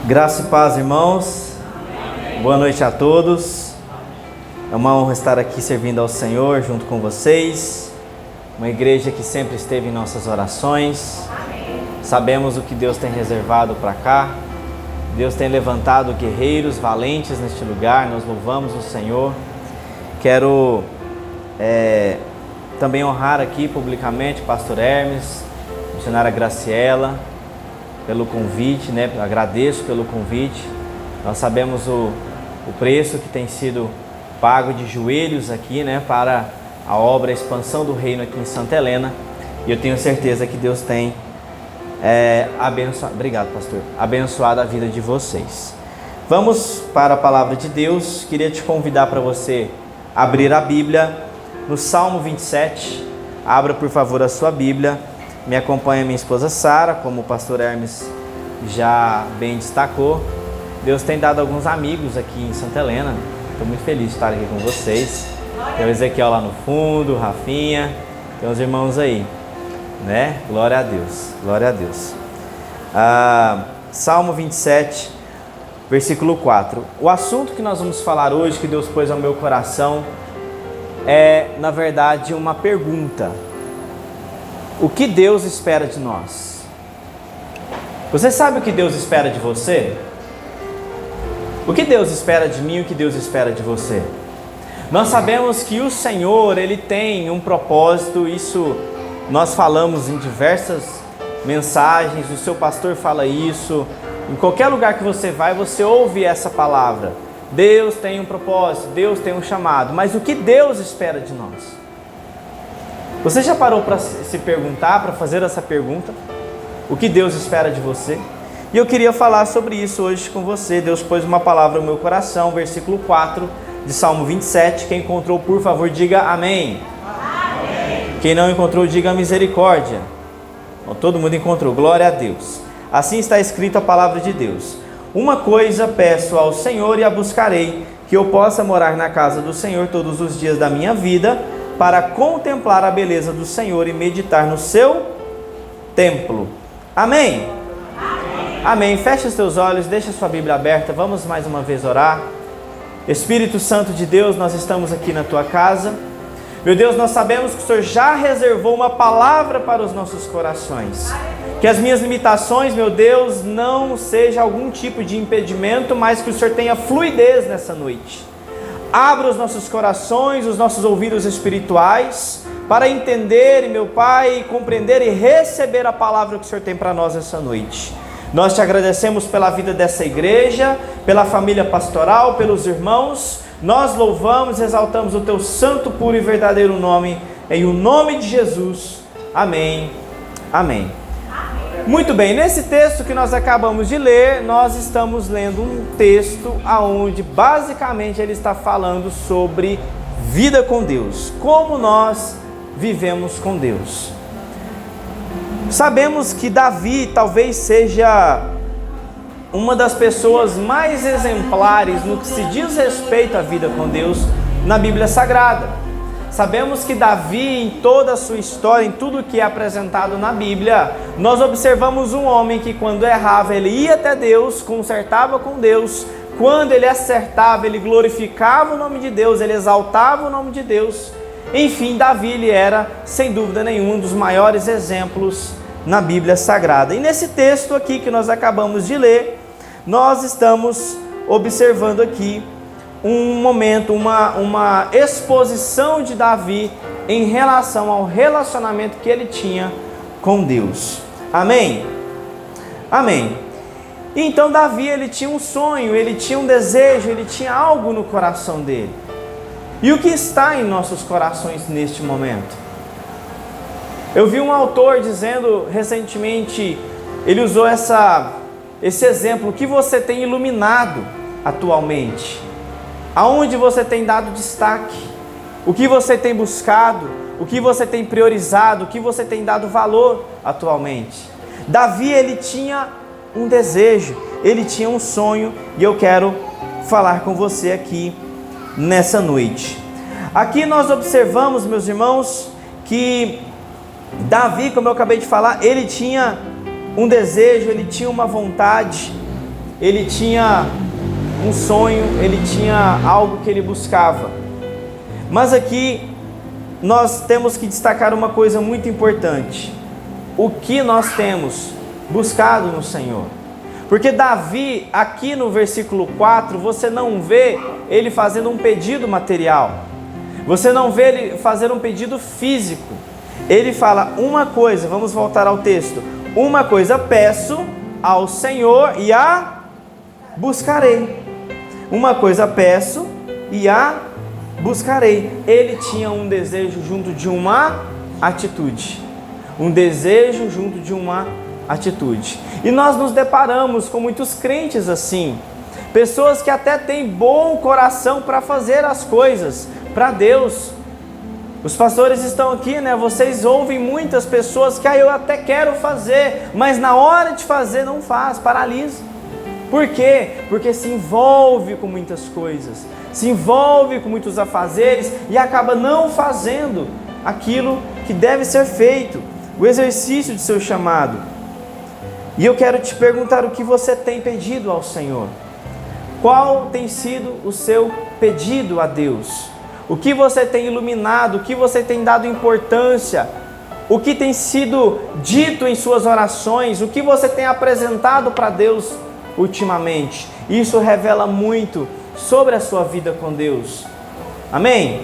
Graça e paz, irmãos. Amém. Boa noite a todos. É uma honra estar aqui servindo ao Senhor junto com vocês. Uma igreja que sempre esteve em nossas orações. Amém. Sabemos o que Deus tem reservado para cá. Deus tem levantado guerreiros valentes neste lugar. Nós louvamos o Senhor. Quero também honrar aqui publicamente o pastor Hermes, a missionária Graciela, pelo convite, né? Agradeço pelo convite. Nós sabemos o preço que tem sido pago de joelhos aqui, né? Para a obra, a expansão do reino aqui em Santa Helena. E eu tenho certeza que Deus tem abençoado, obrigado, pastor, abençoado a vida de vocês. Vamos para a palavra de Deus. Queria te convidar para você abrir a Bíblia no Salmo 27. Abra, por favor, a sua Bíblia. Me acompanha minha esposa Sara, como o pastor Hermes já bem destacou. Deus tem dado alguns amigos aqui em Santa Helena. Estou muito feliz de estar aqui com vocês. Tem o Ezequiel lá no fundo, o Rafinha, tem uns irmãos aí, né? Glória a Deus, glória a Deus. Salmo 27, versículo 4. O assunto que nós vamos falar hoje, que Deus pôs ao meu coração, é, na verdade, uma pergunta. O que Deus espera de nós? Você sabe o que Deus espera de você? O que Deus espera de mim e o que Deus espera de você? Nós sabemos que o Senhor, Ele tem um propósito. Isso nós falamos em diversas mensagens, o seu pastor fala isso. Em qualquer lugar que você vai, você ouve essa palavra. Deus tem um propósito, Deus tem um chamado. Mas o que Deus espera de nós? Você já parou para se perguntar, para fazer essa pergunta? O que Deus espera de você? E eu queria falar sobre isso hoje com você. Deus pôs uma palavra no meu coração, versículo 4 de Salmo 27. Quem encontrou, por favor, diga amém. Amém. Quem não encontrou, diga misericórdia. Bom, todo mundo encontrou, glória a Deus. Assim está escrito a palavra de Deus. Uma coisa peço ao Senhor e a buscarei, que eu possa morar na casa do Senhor todos os dias da minha vida, para contemplar a beleza do Senhor e meditar no seu templo. Amém? Amém. Amém. Feche os teus olhos, deixa a sua Bíblia aberta. Vamos mais uma vez orar. Espírito Santo de Deus, nós estamos aqui na tua casa. Meu Deus, nós sabemos que o Senhor já reservou uma palavra para os nossos corações. Que as minhas limitações, meu Deus, não seja algum tipo de impedimento, mas que o Senhor tenha fluidez nessa noite. Abra os nossos corações, os nossos ouvidos espirituais, para entender, meu Pai, compreender e receber a palavra que o Senhor tem para nós essa noite. Nós te agradecemos pela vida dessa igreja, pela família pastoral, pelos irmãos. Nós louvamos e exaltamos o teu santo, puro e verdadeiro nome, em o nome de Jesus. Amém. Amém. Muito bem, nesse texto que nós acabamos de ler, nós estamos lendo um texto onde basicamente ele está falando sobre vida com Deus, como nós vivemos com Deus. Sabemos que Davi talvez seja uma das pessoas mais exemplares no que se diz respeito à vida com Deus na Bíblia Sagrada. Sabemos que Davi, em toda a sua história, em tudo que é apresentado na Bíblia, nós observamos um homem que quando errava, ele ia até Deus, consertava com Deus. Quando ele acertava, ele glorificava o nome de Deus, ele exaltava o nome de Deus. Enfim, Davi, ele era, sem dúvida nenhuma, um dos maiores exemplos na Bíblia Sagrada. E nesse texto aqui que nós acabamos de ler, nós estamos observando aqui um momento, uma exposição de Davi em relação ao relacionamento que ele tinha com Deus. Amém? Amém. Então Davi, ele tinha um sonho, ele tinha um desejo, ele tinha algo no coração dele. E o que está em nossos corações neste momento? Eu vi um autor dizendo recentemente, ele usou esse exemplo, o que você tem iluminado atualmente? Aonde você tem dado destaque? O que você tem buscado? O que você tem priorizado? O que você tem dado valor atualmente? Davi, ele tinha um desejo, ele tinha um sonho, e eu quero falar com você aqui nessa noite. Aqui nós observamos, meus irmãos, que Davi, como eu acabei de falar, ele tinha um desejo, ele tinha uma vontade, ele tinha um sonho, ele tinha algo que ele buscava. Mas aqui nós temos que destacar uma coisa muito importante. O que nós temos buscado no Senhor? Porque Davi, aqui no versículo 4, você não vê ele fazendo um pedido material. Você não vê ele fazer um pedido físico. Ele fala uma coisa, vamos voltar ao texto. Uma coisa peço ao Senhor e a buscarei. Uma coisa peço e a buscarei. Ele tinha um desejo junto de uma atitude. Um desejo junto de uma atitude. E nós nos deparamos com muitos crentes assim. Pessoas que até têm bom coração para fazer as coisas para Deus. Os pastores estão aqui, né? Vocês ouvem muitas pessoas que eu até quero fazer, mas na hora de fazer não faz, paralisa. Por quê? Porque se envolve com muitas coisas, se envolve com muitos afazeres e acaba não fazendo aquilo que deve ser feito, o exercício de seu chamado. E eu quero te perguntar o que você tem pedido ao Senhor. Qual tem sido o seu pedido a Deus? O que você tem iluminado? O que você tem dado importância? O que tem sido dito em suas orações? O que você tem apresentado para Deus ultimamente? Isso revela muito sobre a sua vida com Deus. Amém?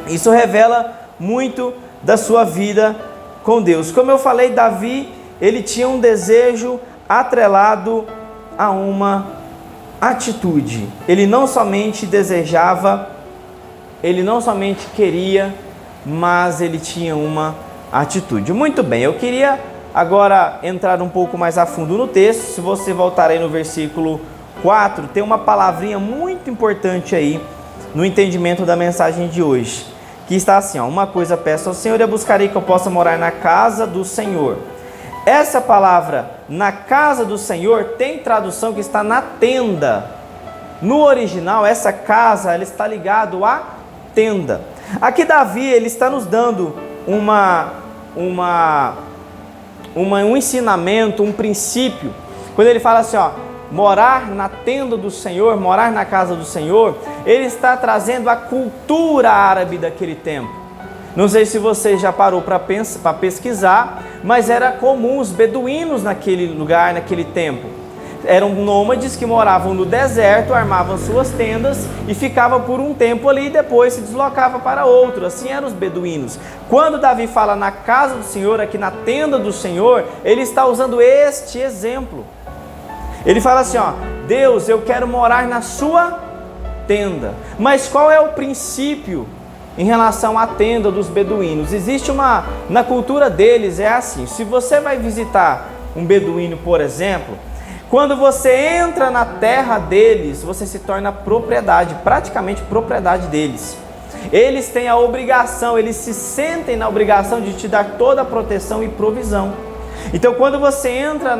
Isso revela muito da sua vida com Deus. Como eu falei, Davi, ele tinha um desejo atrelado a uma atitude. Ele não somente desejava, ele não somente queria, mas ele tinha uma atitude. Muito bem, eu queria agora entrar um pouco mais a fundo no texto. Se você voltar aí no versículo 4, tem uma palavrinha muito importante aí no entendimento da mensagem de hoje, que está assim, ó: uma coisa peço ao Senhor e buscarei que eu possa morar na casa do Senhor. Essa palavra, na casa do Senhor, tem tradução que está na tenda. No original, essa casa, ela está ligada à tenda. Aqui Davi, ele está nos dando um ensinamento, um princípio. Quando ele fala assim, ó, morar na tenda do Senhor, morar na casa do Senhor, ele está trazendo a cultura árabe daquele tempo. Não sei se você já parou para pesquisar, mas era comum os beduínos naquele lugar, naquele tempo. Eram nômades que moravam no deserto, armavam suas tendas e ficavam por um tempo ali e depois se deslocava para outro. Assim eram os beduínos. Quando Davi fala na casa do Senhor, aqui na tenda do Senhor, ele está usando este exemplo. Ele fala assim, ó: Deus, eu quero morar na sua tenda. Mas qual é o princípio em relação à tenda dos beduínos? Existe na cultura deles é assim: se você vai visitar um beduíno, por exemplo, quando você entra na terra deles, você se torna propriedade, praticamente propriedade deles. Eles têm a obrigação, eles se sentem na obrigação de te dar toda a proteção e provisão. Então, quando você entra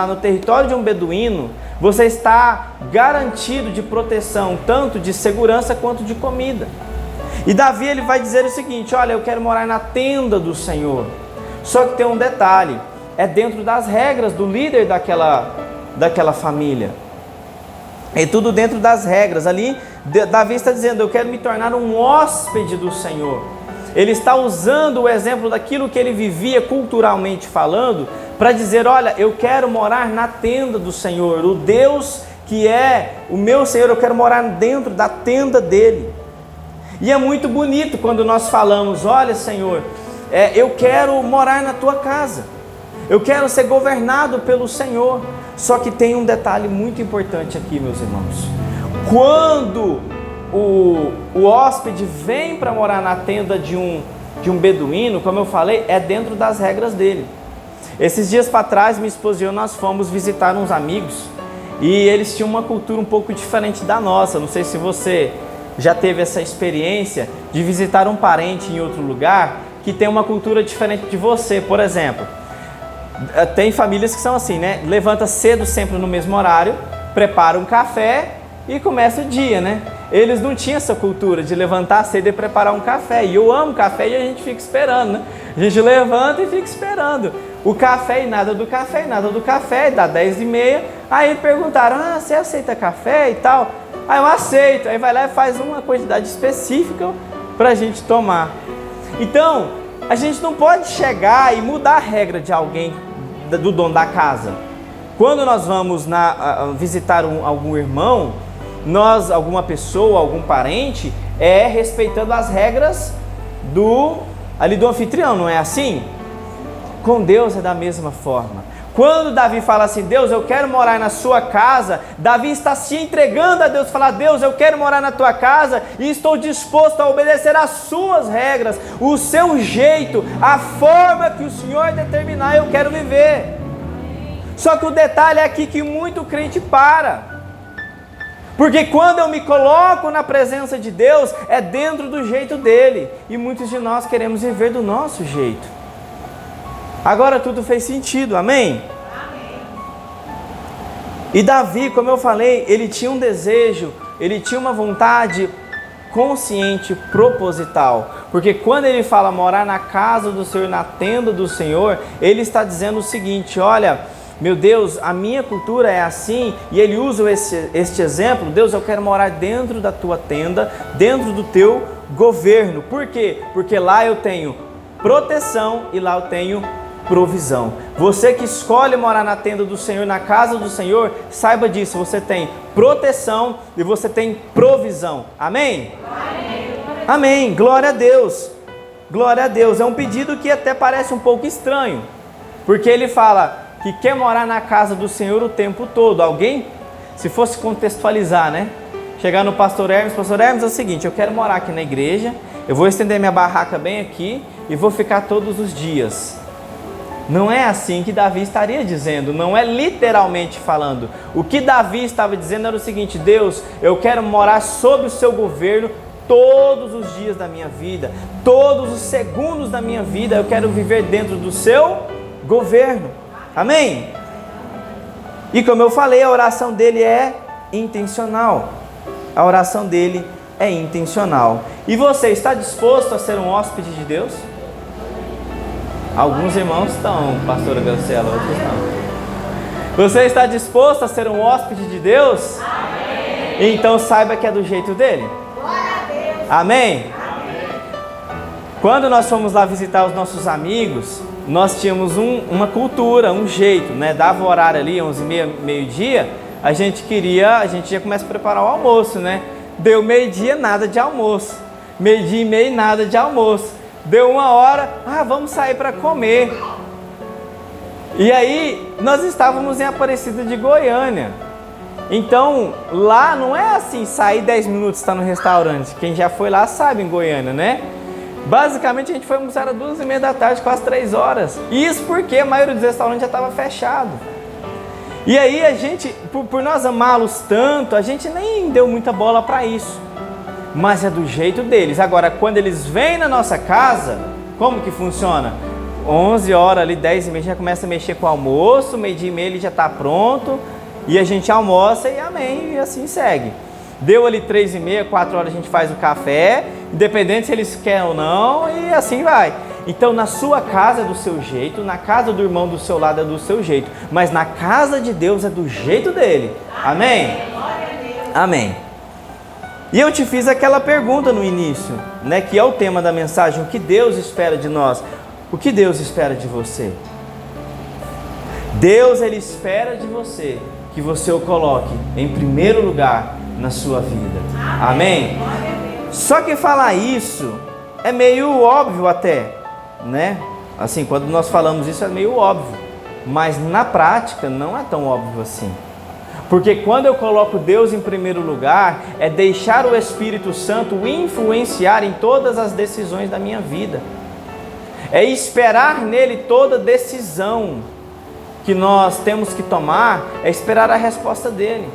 no território de um beduíno, você está garantido de proteção, tanto de segurança quanto de comida. E Davi, ele vai dizer o seguinte: olha, eu quero morar na tenda do Senhor. Só que tem um detalhe, é dentro das regras do líder daquela família. É tudo dentro das regras. Ali, Davi está dizendo, eu quero me tornar um hóspede do Senhor. Ele está usando o exemplo daquilo que ele vivia culturalmente falando, para dizer, olha, eu quero morar na tenda do Senhor. O Deus que é o meu Senhor, eu quero morar dentro da tenda dele. E é muito bonito quando nós falamos, olha, Senhor, eu quero morar na tua casa, eu quero ser governado pelo Senhor. Só que tem um detalhe muito importante aqui, meus irmãos. Quando o hóspede vem para morar na tenda de um beduíno, como eu falei, é dentro das regras dele. Esses dias para trás, minha esposa e eu, nós fomos visitar uns amigos, e eles tinham uma cultura um pouco diferente da nossa. Não sei se você já teve essa experiência de visitar um parente em outro lugar que tem uma cultura diferente de você. Por exemplo, tem famílias que são assim, né? Levanta cedo sempre no mesmo horário, prepara um café e começa o dia, né? Eles não tinham essa cultura de levantar cedo e preparar um café. E eu amo café e a gente fica esperando, né? A gente levanta e fica esperando o café e nada do café, e nada do café, dá 10h30, Aí perguntaram, você aceita café e tal? Aí eu aceito. Aí vai lá e faz uma quantidade específica para a gente tomar. Então, a gente não pode chegar e mudar a regra de alguém, do dono da casa. Quando nós vamos visitar algum irmão, alguma pessoa, algum parente, respeitando as regras do anfitrião, não é assim? Com Deus é da mesma forma. Quando Davi fala assim, Deus, eu quero morar na sua casa, Davi está se entregando a Deus, falar, Deus, eu quero morar na tua casa e estou disposto a obedecer às suas regras, o seu jeito, a forma que o Senhor determinar, eu quero viver. Só que o detalhe é aqui que muito crente para. Porque quando eu me coloco na presença de Deus, é dentro do jeito dele. E muitos de nós queremos viver do nosso jeito. Agora tudo fez sentido, amém? Amém. E Davi, como eu falei, ele tinha um desejo, ele tinha uma vontade consciente, proposital. Porque quando ele fala morar na casa do Senhor, na tenda do Senhor, ele está dizendo o seguinte, olha, meu Deus, a minha cultura é assim, e ele usa este exemplo, Deus, eu quero morar dentro da tua tenda, dentro do teu governo. Por quê? Porque lá eu tenho proteção e lá eu tenho provisão. Você que escolhe morar na tenda do Senhor, na casa do Senhor, saiba disso, você tem proteção e você tem provisão. Amém? Amém. Amém. Glória a Deus. Glória a Deus. É um pedido que até parece um pouco estranho, porque ele fala que quer morar na casa do Senhor o tempo todo. Alguém, se fosse contextualizar, né? Chegar no pastor Hermes é o seguinte, eu quero morar aqui na igreja, eu vou estender minha barraca bem aqui e vou ficar todos os dias. Não é assim que Davi estaria dizendo, não é literalmente falando. O que Davi estava dizendo era o seguinte, Deus, eu quero morar sob o seu governo todos os dias da minha vida, todos os segundos da minha vida, eu quero viver dentro do seu governo. Amém? E como eu falei, a oração dele é intencional. A oração dele é intencional. E você está disposto a ser um hóspede de Deus? Alguns irmãos estão, pastora Graciela, outros não. Você está disposto a ser um hóspede de Deus? Amém. Então saiba que é do jeito dele. Amém? Amém? Quando nós fomos lá visitar os nossos amigos, nós tínhamos uma cultura, um jeito, né? Dava o horário ali, 11h30, meio-dia, a gente já começa a preparar o almoço, né? Deu meio-dia, nada de almoço. Meio-dia e meio, nada de almoço. Deu 1h, vamos sair para comer. E aí, nós estávamos em Aparecida de Goiânia. Então, lá não é assim, sair 10 minutos e estar no restaurante. Quem já foi lá sabe em Goiânia, né? Basicamente, a gente foi almoçar às 2h30 da tarde, quase 3 horas. Isso porque a maioria dos restaurantes já estava fechado. E aí, a gente, por nós amá-los tanto, a gente nem deu muita bola para isso. Mas é do jeito deles. Agora, quando eles vêm na nossa casa, como que funciona? 11h ali, 10h30, já começa a mexer com o almoço, meio-dia e meio ele já está pronto, e a gente almoça e amém, e assim segue. Deu ali 3h30, 4h a gente faz o café, independente se eles querem ou não, e assim vai. Então, na sua casa é do seu jeito, na casa do irmão do seu lado é do seu jeito, mas na casa de Deus é do jeito dele. Amém? Amém. E eu te fiz aquela pergunta no início, né, que é o tema da mensagem, o que Deus espera de nós? O que Deus espera de você? Deus, Ele espera de você que você o coloque em primeiro lugar na sua vida. Amém? Só que falar isso é meio óbvio até, né? Assim, quando nós falamos isso é meio óbvio, mas na prática não é tão óbvio assim. Porque quando eu coloco Deus em primeiro lugar, é deixar o Espírito Santo influenciar em todas as decisões da minha vida. É esperar nele toda decisão que nós temos que tomar, é esperar a resposta dele.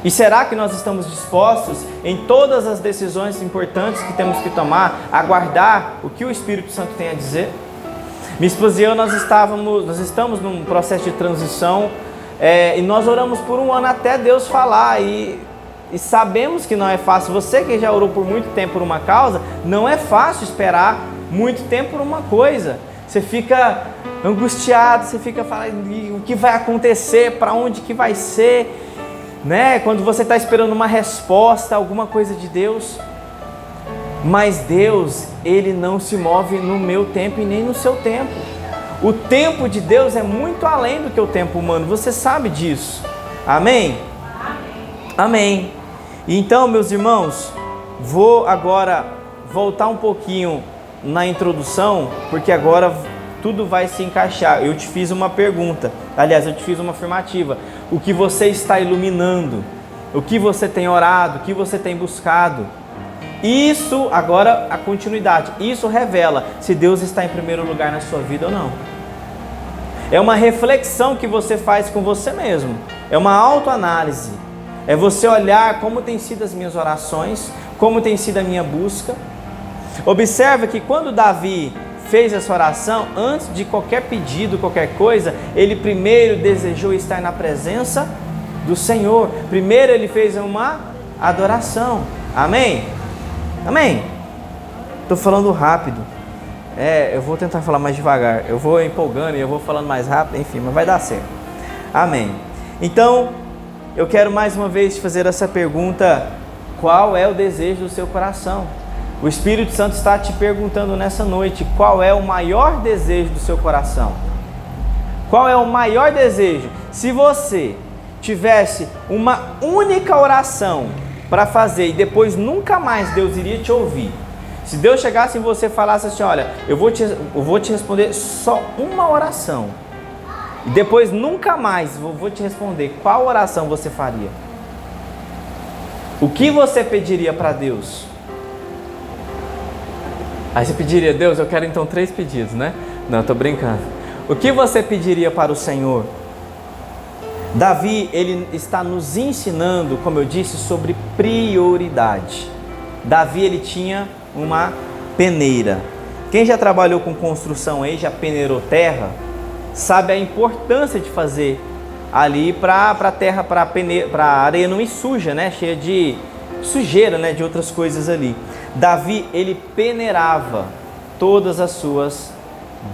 E será que nós estamos dispostos, em todas as decisões importantes que temos que tomar, a aguardar o que o Espírito Santo tem a dizer? Minha esposa e eu, nós estamos num processo de transição, e nós oramos por 1 ano até Deus falar, e sabemos que não é fácil. Você que já orou por muito tempo por uma causa, não é fácil esperar muito tempo por uma coisa. Você fica angustiado, você fica falando o que vai acontecer, para onde que vai ser, né? Quando você está esperando uma resposta, alguma coisa de Deus. Mas Deus, Ele não se move no meu tempo e nem no seu tempo. O tempo de Deus é muito além do que o tempo humano, você sabe disso. Amém? Amém. Então, meus irmãos, vou agora voltar um pouquinho na introdução, porque agora tudo vai se encaixar. Eu te fiz uma pergunta, aliás, eu te fiz uma afirmativa. O que você está iluminando? O que você tem orado? O que você tem buscado? Isso, agora a continuidade, isso revela se Deus está em primeiro lugar na sua vida ou não. É uma reflexão que você faz com você mesmo, é uma autoanálise, é você olhar como tem sido as minhas orações, como tem sido a minha busca. Observa que quando Davi fez essa oração, antes de qualquer pedido, qualquer coisa, ele primeiro desejou estar na presença do Senhor, primeiro ele fez uma adoração. Amém? Amém? Estou falando rápido. Eu vou tentar falar mais devagar. Eu vou empolgando e eu vou falando mais rápido, enfim, mas vai dar certo. Amém. Então, eu quero mais uma vez te fazer essa pergunta: qual é o desejo do seu coração? O Espírito Santo está te perguntando nessa noite: qual é o maior desejo do seu coração? Qual é o maior desejo? Se você tivesse uma única oração para fazer e depois nunca mais Deus iria te ouvir, se Deus chegasse em você e falasse assim: olha, eu vou te responder só uma oração e depois nunca mais vou te responder, qual oração você faria? O que você pediria para Deus? Aí você pediria: Deus, eu quero então 3 pedidos, né? Não, estou brincando. O que você pediria para o Senhor? Davi, ele está nos ensinando, como eu disse, sobre prioridade. Davi, ele tinha uma peneira. Quem já trabalhou com construção aí, já peneirou terra, sabe a importância de fazer ali para a terra, para a areia não ir suja, né? Cheia de sujeira, né? De outras coisas ali. Davi, ele peneirava todas as suas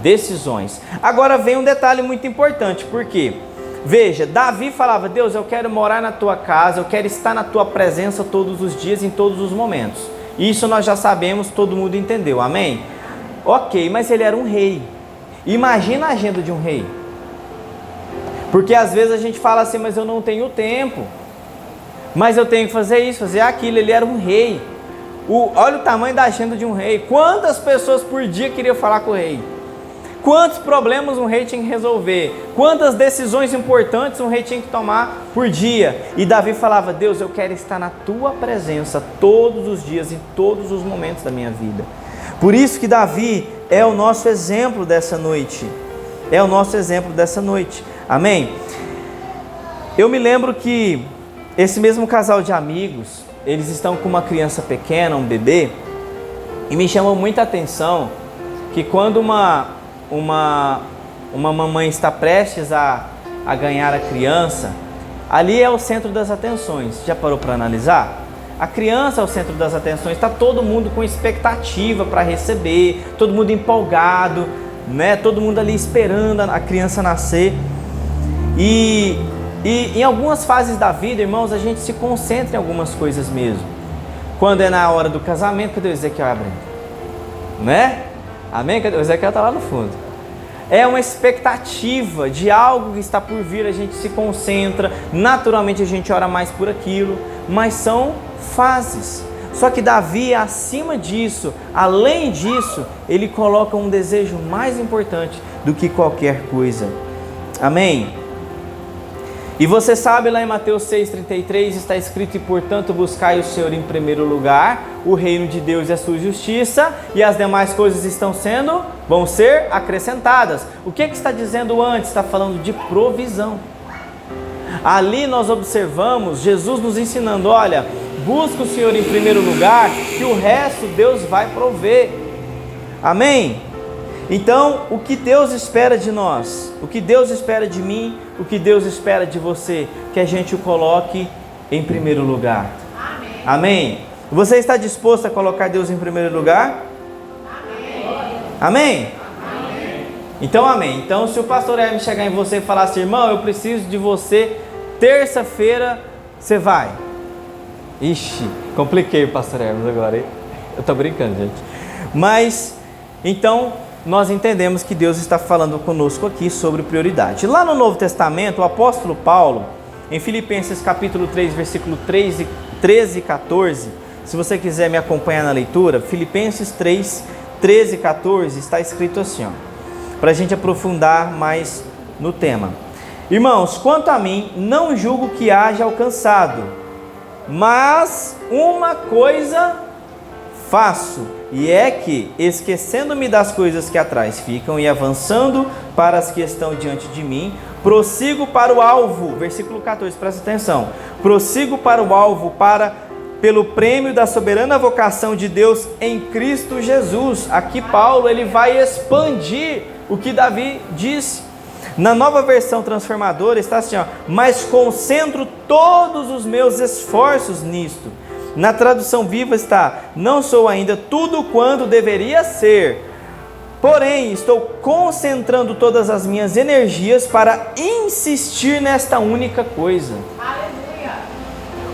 decisões. Agora vem um detalhe muito importante, porque veja, Davi falava: Deus, eu quero morar na tua casa, eu quero estar na tua presença todos os dias, em todos os momentos. Isso nós já sabemos, todo mundo entendeu, amém? Ok, mas ele era um rei. Imagina a agenda de um rei. Porque às vezes a gente fala assim: mas eu não tenho tempo, mas eu tenho que fazer isso, fazer aquilo. Ele era um rei. Olha o tamanho da agenda de um rei. Quantas pessoas por dia queriam falar com o rei? Quantos problemas um rei tinha que resolver? Quantas decisões importantes um rei tinha que tomar por dia? E Davi falava: Deus, eu quero estar na tua presença todos os dias, em todos os momentos da minha vida. Por isso que Davi é o nosso exemplo dessa noite. É o nosso exemplo dessa noite. Amém? Eu me lembro que esse mesmo casal de amigos, eles estão com uma criança pequena, um bebê, e me chamou muita atenção que quando uma mamãe está prestes a ganhar a criança, ali é o centro das atenções. Já parou para analisar? A criança é o centro das atenções, está todo mundo com expectativa para receber, todo mundo empolgado, né? Todo mundo ali esperando a criança nascer. E em algumas fases da vida, irmãos, a gente se concentra em algumas coisas mesmo. Quando é na hora do casamento, cadê o Ezequiel abrindo? Né? Amém? O Ezequiel está lá no fundo. É uma expectativa de algo que está por vir, a gente se concentra, naturalmente a gente ora mais por aquilo, mas são fases. Só que Davi, acima disso, além disso, ele coloca um desejo mais importante do que qualquer coisa. Amém? E você sabe, lá em Mateus 6,33 está escrito: e portanto buscai o Senhor em primeiro lugar, o reino de Deus e a sua justiça, e as demais coisas vão ser acrescentadas. O que está dizendo antes? Está falando de provisão. Ali nós observamos Jesus nos ensinando: olha, busca o Senhor em primeiro lugar, que o resto Deus vai prover. Amém? Então, o que Deus espera de nós, o que Deus espera de mim, o que Deus espera de você, que a gente o coloque em primeiro lugar. Amém? Amém? Você está disposto a colocar Deus em primeiro lugar? Amém? Amém? Amém? Então, amém. Então, se o pastor Hermes chegar em você e falar assim, irmão, eu preciso de você, terça-feira, você vai. Ixi, compliquei o pastor Hermes agora, hein? Eu tô brincando, gente. Mas, então, nós entendemos que Deus está falando conosco aqui sobre prioridade. Lá no Novo Testamento, o apóstolo Paulo, em Filipenses capítulo 3, versículo 13 e 14, se você quiser me acompanhar na leitura, Filipenses 3, 13 e 14, está escrito assim, para a gente aprofundar mais no tema. Irmãos, quanto a mim, não julgo que haja alcançado, mas uma coisa faço, e é que, esquecendo-me das coisas que atrás ficam e avançando para as que estão diante de mim, prossigo para o alvo, versículo 14, presta atenção, prossigo para o alvo, pelo prêmio da soberana vocação de Deus em Cristo Jesus. Aqui Paulo, ele vai expandir o que Davi disse. Na Nova Versão Transformadora está assim, mas concentro todos os meus esforços nisto. Na tradução Viva está, não sou ainda tudo quanto deveria ser, porém estou concentrando todas as minhas energias para insistir nesta única coisa. Aleluia.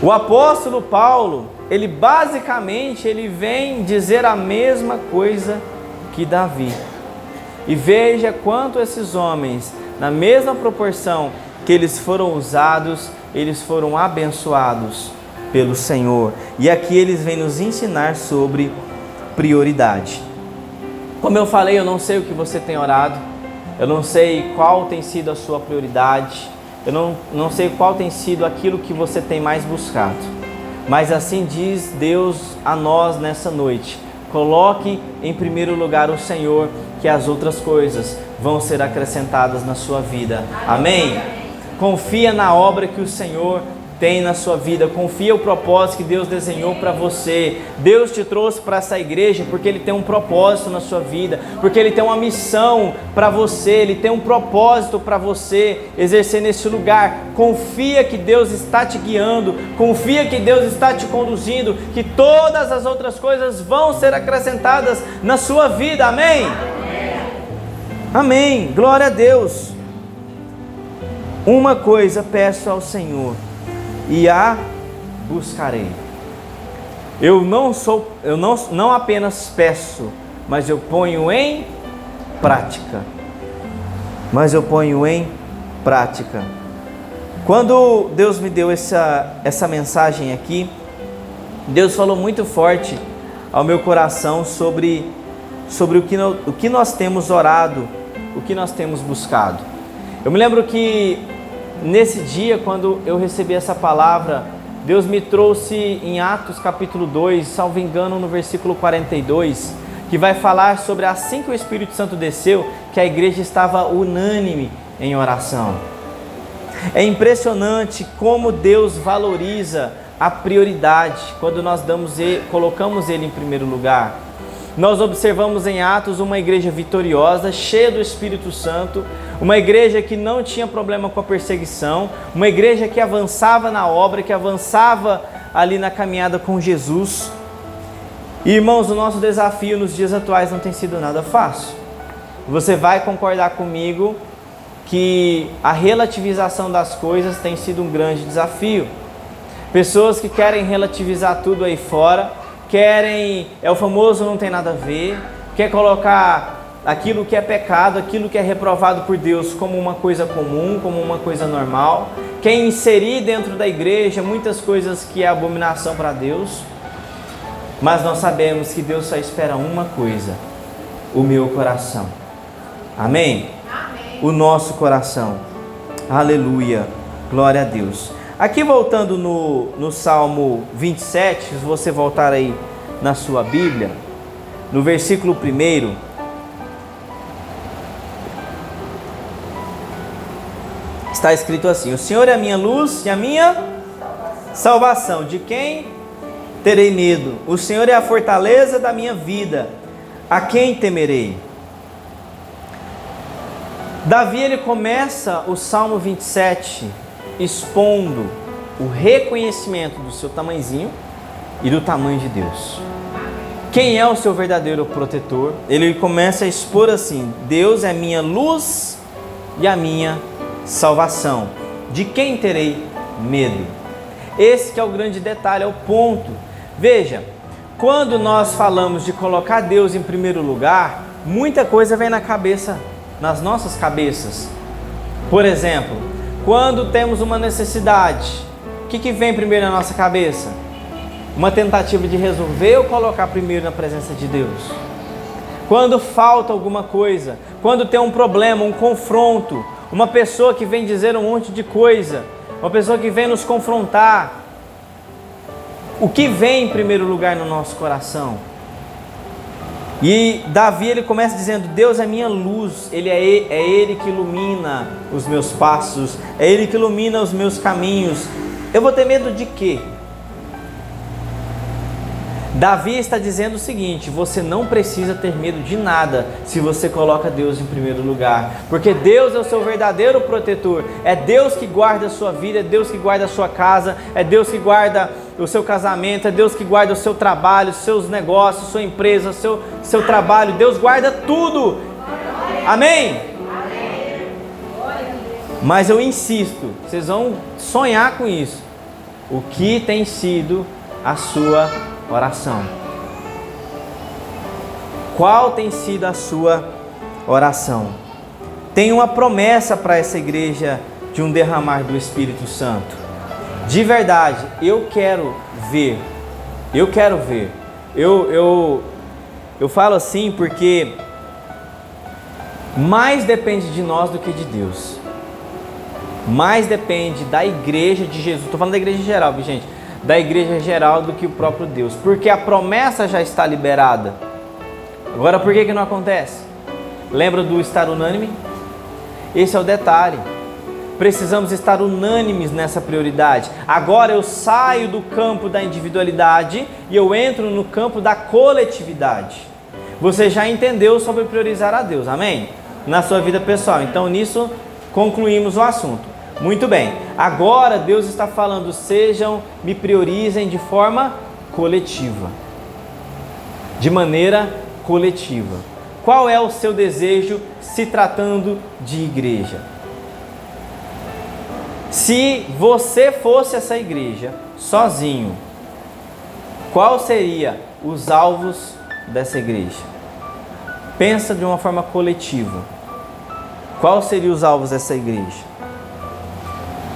O apóstolo Paulo, ele basicamente vem dizer a mesma coisa que Davi. E veja quanto esses homens, na mesma proporção que eles foram usados, eles foram abençoados pelo Senhor. E aqui eles vêm nos ensinar sobre prioridade. Como eu falei, eu não sei o que você tem orado, eu não sei qual tem sido a sua prioridade, eu não sei qual tem sido aquilo que você tem mais buscado. Mas assim diz Deus a nós nessa noite: coloque em primeiro lugar o Senhor, que as outras coisas vão ser acrescentadas na sua vida. Amém? Confia na obra que o Senhor tem na sua vida, confia o propósito que Deus desenhou para você. Deus te trouxe para essa igreja porque Ele tem um propósito na sua vida, porque Ele tem uma missão para você, Ele tem um propósito para você exercer nesse lugar. Confia que Deus está te guiando, confia que Deus está te conduzindo, que todas as outras coisas vão ser acrescentadas na sua vida. Amém? Amém, glória a Deus. Uma coisa peço ao Senhor, e a buscarei. Eu não apenas peço, mas eu ponho em prática. Quando Deus me deu essa mensagem aqui, Deus falou muito forte ao meu coração sobre o que nós temos orado, o que nós temos buscado. Eu me lembro que nesse dia, quando eu recebi essa palavra, Deus me trouxe em Atos capítulo 2, salvo engano no versículo 42, que vai falar sobre assim que o Espírito Santo desceu, que a igreja estava unânime em oração. É impressionante como Deus valoriza a prioridade quando nós colocamos Ele em primeiro lugar. Nós observamos em Atos uma igreja vitoriosa, cheia do Espírito Santo, uma igreja que não tinha problema com a perseguição, uma igreja que avançava na obra, que avançava ali na caminhada com Jesus. E, irmãos, o nosso desafio nos dias atuais não tem sido nada fácil. Você vai concordar comigo que a relativização das coisas tem sido um grande desafio. Pessoas que querem relativizar tudo aí fora, é o famoso não tem nada a ver, quer colocar aquilo que é pecado, aquilo que é reprovado por Deus como uma coisa comum, como uma coisa normal, quer inserir dentro da igreja muitas coisas que é abominação para Deus. Mas nós sabemos que Deus só espera uma coisa: o meu coração. Amém? Amém. O nosso coração. Aleluia, glória a Deus. Aqui voltando no Salmo 27, se você voltar aí na sua Bíblia, no versículo 1, está escrito assim: o Senhor é a minha luz e a minha salvação, de quem terei medo? O Senhor é a fortaleza da minha vida, a quem temerei? Davi, ele começa o Salmo 27 expondo o reconhecimento do seu tamanhozinho e do tamanho de Deus. Quem é o seu verdadeiro protetor? Ele começa a expor assim: Deus é minha luz e a minha salvação. De quem terei medo? Esse que é o grande detalhe, é o ponto. Veja, quando nós falamos de colocar Deus em primeiro lugar, muita coisa vem na cabeça, nas nossas cabeças. Por exemplo, quando temos uma necessidade, o que vem primeiro na nossa cabeça? Uma tentativa de resolver ou colocar primeiro na presença de Deus? Quando falta alguma coisa, quando tem um problema, um confronto, uma pessoa que vem dizer um monte de coisa, uma pessoa que vem nos confrontar, o que vem em primeiro lugar no nosso coração? E Davi, ele começa dizendo: Deus é minha luz, é Ele que ilumina os meus passos, é Ele que ilumina os meus caminhos. Eu vou ter medo de quê? Davi está dizendo o seguinte: você não precisa ter medo de nada se você coloca Deus em primeiro lugar, porque Deus é o seu verdadeiro protetor, é Deus que guarda a sua vida, é Deus que guarda a sua casa, é Deus que guarda o seu casamento, é Deus que guarda o seu trabalho, os seus negócios, sua empresa, seu trabalho. Deus guarda tudo. Amém? Mas eu insisto, vocês vão sonhar com isso. O que tem sido a sua oração? Qual tem sido a sua oração? Tem uma promessa para essa igreja de um derramar do Espírito Santo. De verdade, eu quero ver. Eu falo assim porque mais depende de nós do que de Deus. Mais depende da igreja de Jesus. Estou falando da igreja geral, gente. Da igreja geral do que o próprio Deus. Porque a promessa já está liberada. Agora, por que não acontece? Lembra do estar unânime? Esse é o detalhe. Precisamos estar unânimes nessa prioridade. Agora eu saio do campo da individualidade e eu entro no campo da coletividade. Você já entendeu sobre priorizar a Deus, amém? Na sua vida pessoal. Então nisso concluímos o assunto. Muito bem. Agora Deus está falando: me priorizem de forma coletiva. De maneira coletiva. Qual é o seu desejo se tratando de igreja? Se você fosse essa igreja sozinho, qual seria os alvos dessa igreja? Pensa de uma forma coletiva. Qual seriam os alvos dessa igreja?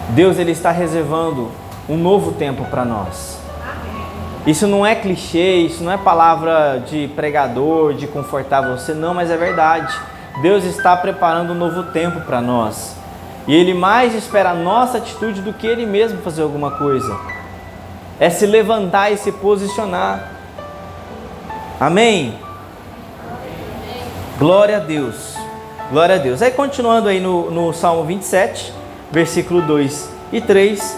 Deus, ele está reservando um novo tempo para nós. Isso não é clichê, isso não é palavra de pregador, de confortar você, não, mas é verdade. Deus está preparando um novo tempo para nós. E Ele mais espera a nossa atitude do que Ele mesmo fazer alguma coisa. É se levantar e se posicionar. Amém? Glória a Deus. Glória a Deus. Aí continuando aí no Salmo 27, versículo 2 e 3.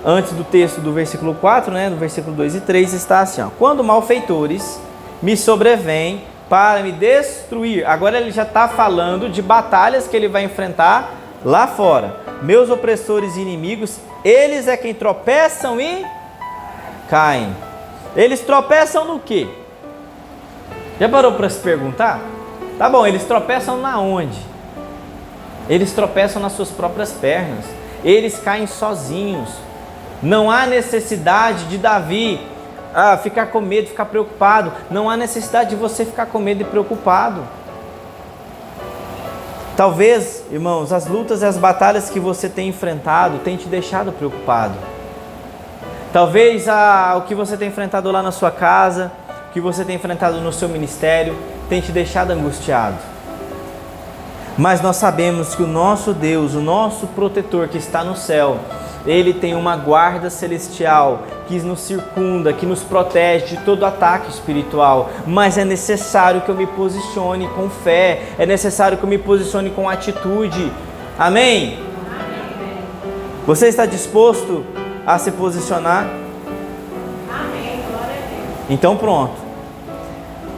Antes do texto do versículo 4, no versículo 2 e 3 está assim: quando malfeitores me sobrevêm para me destruir. Agora ele já está falando de batalhas que ele vai enfrentar lá fora. Meus opressores e inimigos, eles é quem tropeçam e caem. Eles tropeçam no quê? Já parou para se perguntar? Tá bom, eles tropeçam na onde? Eles tropeçam nas suas próprias pernas. Eles caem sozinhos. Não há necessidade de Davi ficar com medo, ficar preocupado. Não há necessidade de você ficar com medo e preocupado. Talvez, irmãos, as lutas e as batalhas que você tem enfrentado tem te deixado preocupado. Talvez o que você tem enfrentado lá na sua casa, o que você tem enfrentado no seu ministério, tem te deixado angustiado. Mas nós sabemos que o nosso Deus, o nosso protetor que está no céu, Ele tem uma guarda celestial que nos circunda, que nos protege de todo ataque espiritual. Mas é necessário que eu me posicione com fé, é necessário que eu me posicione com atitude. Amém? Você está disposto a se posicionar? Amém. Glória a Deus. Então pronto.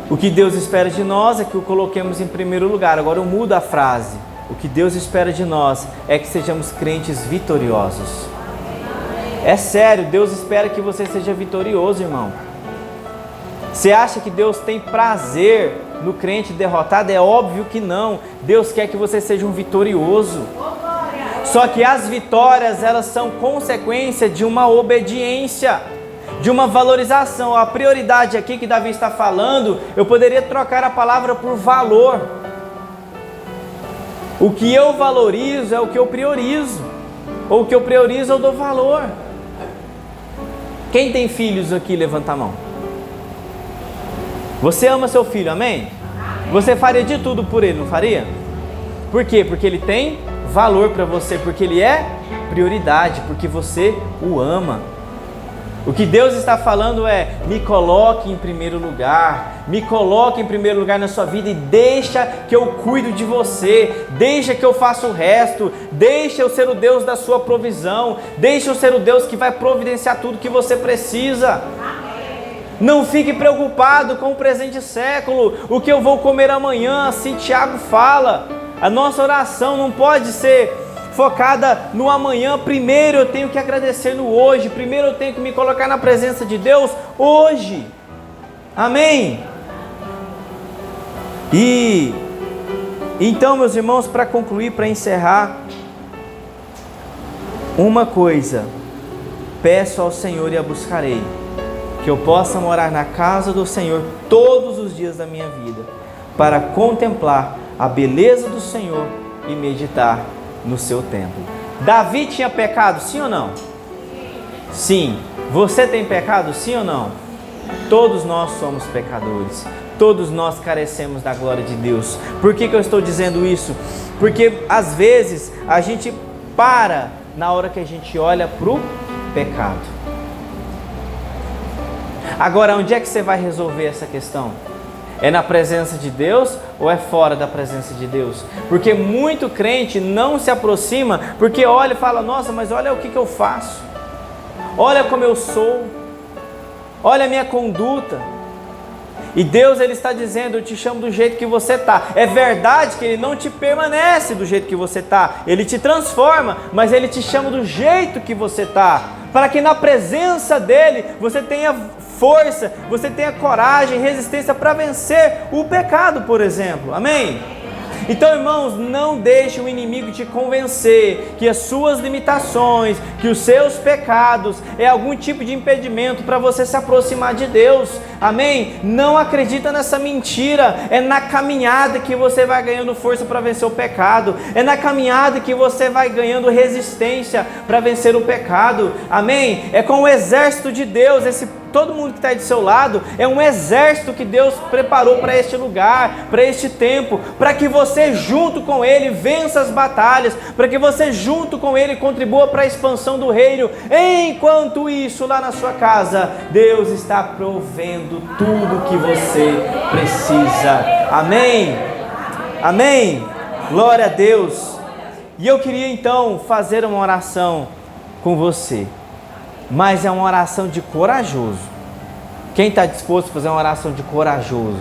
O que Deus espera de nós é que o coloquemos em primeiro lugar. Agora eu mudo a frase. O que Deus espera de nós é que sejamos crentes vitoriosos. É sério, Deus espera que você seja vitorioso, irmão. Você acha que Deus tem prazer no crente derrotado? É óbvio que não. Deus quer que você seja um vitorioso. Só que as vitórias, elas são consequência de uma obediência, de uma valorização. A prioridade aqui que Davi está falando, eu poderia trocar a palavra por valor. O que eu valorizo é o que eu priorizo, ou o que eu priorizo eu dou valor. Quem tem filhos aqui, levanta a mão. Você ama seu filho, amém? Você faria de tudo por ele, não faria? Por quê? Porque ele tem valor para você, porque ele é prioridade, porque você o ama. O que Deus está falando é: me coloque em primeiro lugar, me coloque em primeiro lugar na sua vida e deixa que eu cuido de você, deixa que eu faça o resto, deixa eu ser o Deus da sua provisão, deixa eu ser o Deus que vai providenciar tudo que você precisa. Não fique preocupado com o presente século, o que eu vou comer amanhã, assim Tiago fala. A nossa oração não pode ser focada no amanhã. Primeiro eu tenho que agradecer no hoje, primeiro eu tenho que me colocar na presença de Deus hoje. Amém? E então, meus irmãos, para concluir, para encerrar, uma coisa peço ao Senhor e a buscarei: que eu possa morar na casa do Senhor todos os dias da minha vida, para contemplar a beleza do Senhor e meditar no seu templo. Davi tinha pecado, sim ou não? Sim. Você tem pecado, sim ou não? Todos nós somos pecadores. Todos nós carecemos da glória de Deus. Por que eu estou dizendo isso? Porque às vezes a gente para na hora que a gente olha para o pecado. Agora, onde é que você vai resolver essa questão? É na presença de Deus ou é fora da presença de Deus? Porque muito crente não se aproxima porque olha e fala: nossa, mas olha o que eu faço, olha como eu sou, olha a minha conduta. E Deus, Ele está dizendo: eu te chamo do jeito que você está. É verdade que Ele não te permanece do jeito que você está, Ele te transforma, mas Ele te chama do jeito que você está, para que na presença dEle você tenha força, você tenha coragem, resistência para vencer o pecado, por exemplo. Amém? Então, irmãos, não deixe o inimigo te convencer que as suas limitações, que os seus pecados é algum tipo de impedimento para você se aproximar de Deus. Amém? Não acredita nessa mentira. É na caminhada que você vai ganhando força para vencer o pecado. É na caminhada que você vai ganhando resistência para vencer o pecado. Amém? É com o exército de Deus, todo mundo que está aí do seu lado é um exército que Deus preparou para este lugar, para este tempo, para que você junto com Ele vença as batalhas, para que você junto com Ele contribua para a expansão do reino. Enquanto isso, lá na sua casa, Deus está provendo tudo que você precisa. Amém? Amém? Glória a Deus. E eu queria então fazer uma oração com você, mas é uma oração de corajoso. Quem está disposto a fazer uma oração de corajoso?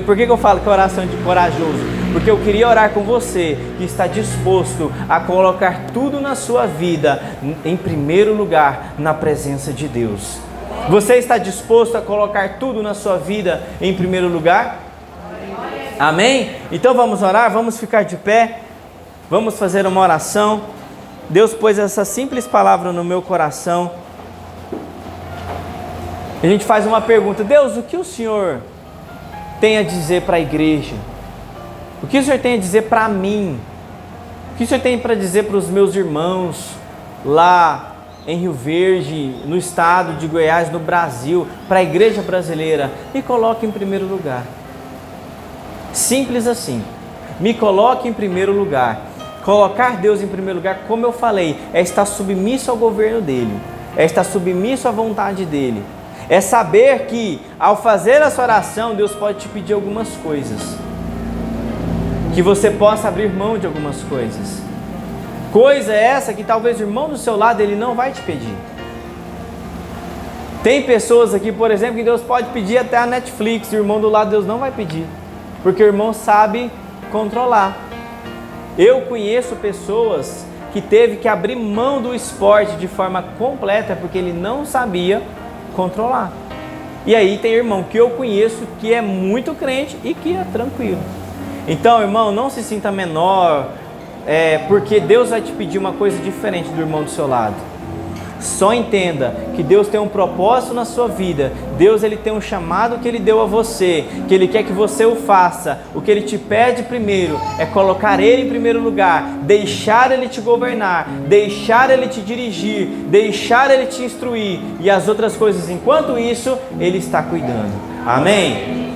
Por que eu falo que é oração de corajoso? Porque eu queria orar com você que está disposto a colocar tudo na sua vida em primeiro lugar na presença de Deus. Você está disposto a colocar tudo na sua vida em primeiro lugar? Amém? Então vamos orar, vamos ficar de pé, vamos fazer uma oração. Deus pôs essa simples palavra no meu coração. A gente faz uma pergunta: Deus, o que o Senhor tem a dizer para a igreja? O que o Senhor tem a dizer para mim? O que o Senhor tem para dizer para os meus irmãos lá em Rio Verde, no estado de Goiás, no Brasil, para a igreja brasileira? Me coloque em primeiro lugar. Simples assim. Me coloque em primeiro lugar. Colocar Deus em primeiro lugar, como eu falei, é estar submisso ao governo dEle, é estar submisso à vontade dEle, é saber que ao fazer essa oração, Deus pode te pedir algumas coisas, que você possa abrir mão de algumas coisas. Coisa essa que talvez o irmão do seu lado ele não vai te pedir. Tem pessoas aqui, por exemplo, que Deus pode pedir até a Netflix, e o irmão do lado Deus não vai pedir, porque o irmão sabe controlar. Eu conheço pessoas que teve que abrir mão do esporte de forma completa porque ele não sabia controlar. E aí tem irmão que eu conheço que é muito crente e que é tranquilo. Então, irmão, não se sinta menor, porque Deus vai te pedir uma coisa diferente do irmão do seu lado. Só entenda que Deus tem um propósito na sua vida. Deus, ele tem um chamado que Ele deu a você, que Ele quer que você o faça. O que Ele te pede primeiro é colocar Ele em primeiro lugar, deixar Ele te governar, deixar Ele te dirigir, deixar Ele te instruir, e as outras coisas, enquanto isso, Ele está cuidando. Amém?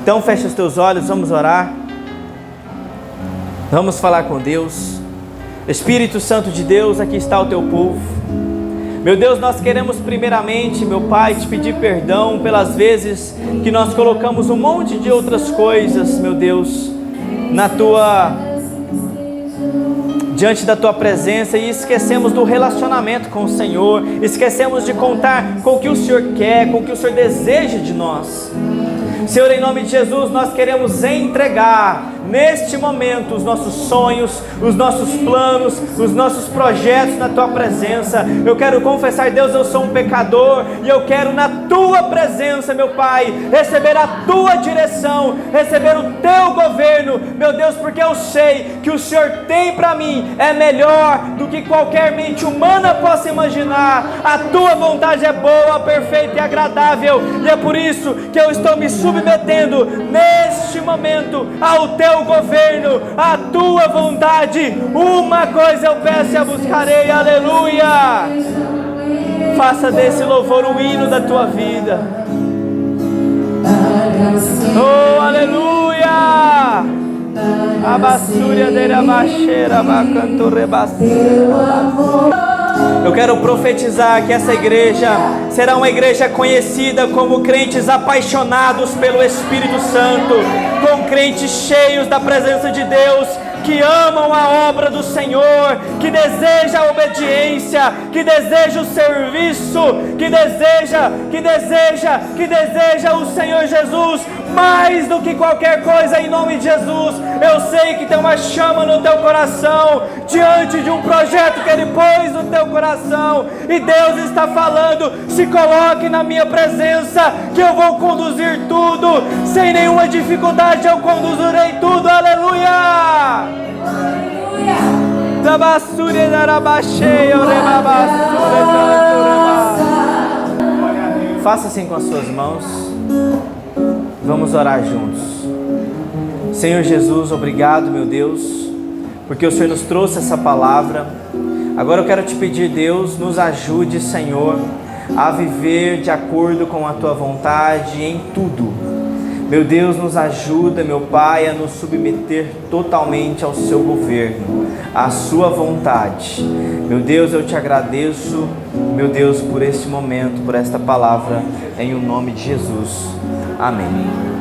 Então fecha os teus olhos, vamos orar. Vamos falar com Deus. Espírito Santo de Deus, aqui está o teu povo. Meu Deus, nós queremos primeiramente, meu Pai, te pedir perdão pelas vezes que nós colocamos um monte de outras coisas, meu Deus, diante da Tua presença, e esquecemos do relacionamento com o Senhor, esquecemos de contar com o que o Senhor quer, com o que o Senhor deseja de nós. Senhor, em nome de Jesus, nós queremos entregar neste momento os nossos sonhos, os nossos planos, os nossos projetos na Tua presença. Eu quero confessar, Deus, eu sou um pecador e eu quero na Tua presença, meu Pai, receber a Tua direção, receber o Teu governo, meu Deus, porque eu sei que o Senhor tem para mim é melhor do que qualquer mente humana possa imaginar. A Tua vontade é boa, perfeita e agradável, e é por isso que eu estou me submetendo neste momento ao Teu governo, a Tua vontade. Uma coisa eu peço e a buscarei, aleluia. Faça desse louvor o hino da Tua vida. Oh, aleluia. Abassúria deira baixeira, bacanto rebassura. Eu quero profetizar que essa igreja será uma igreja conhecida como crentes apaixonados pelo Espírito Santo, com crentes cheios da presença de Deus, que amam a obra do Senhor, que deseja a obediência, que deseja o serviço, que deseja o Senhor Jesus mais do que qualquer coisa, em nome de Jesus. Eu sei que tem uma chama no teu coração, diante de um projeto que Ele pôs no teu coração, e Deus está falando: se coloque na minha presença, que eu vou conduzir tudo, sem nenhuma dificuldade eu conduzirei tudo, aleluia! Faça assim com as suas mãos. Vamos orar juntos. Senhor Jesus, obrigado, meu Deus, porque o Senhor nos trouxe essa palavra. Agora eu quero te pedir, Deus, nos ajude, Senhor, a viver de acordo com a Tua vontade em tudo. Meu Deus, nos ajuda, meu Pai, a nos submeter totalmente ao Seu governo, à Sua vontade. Meu Deus, eu te agradeço, meu Deus, por este momento, por esta palavra, em o nome de Jesus. Amém.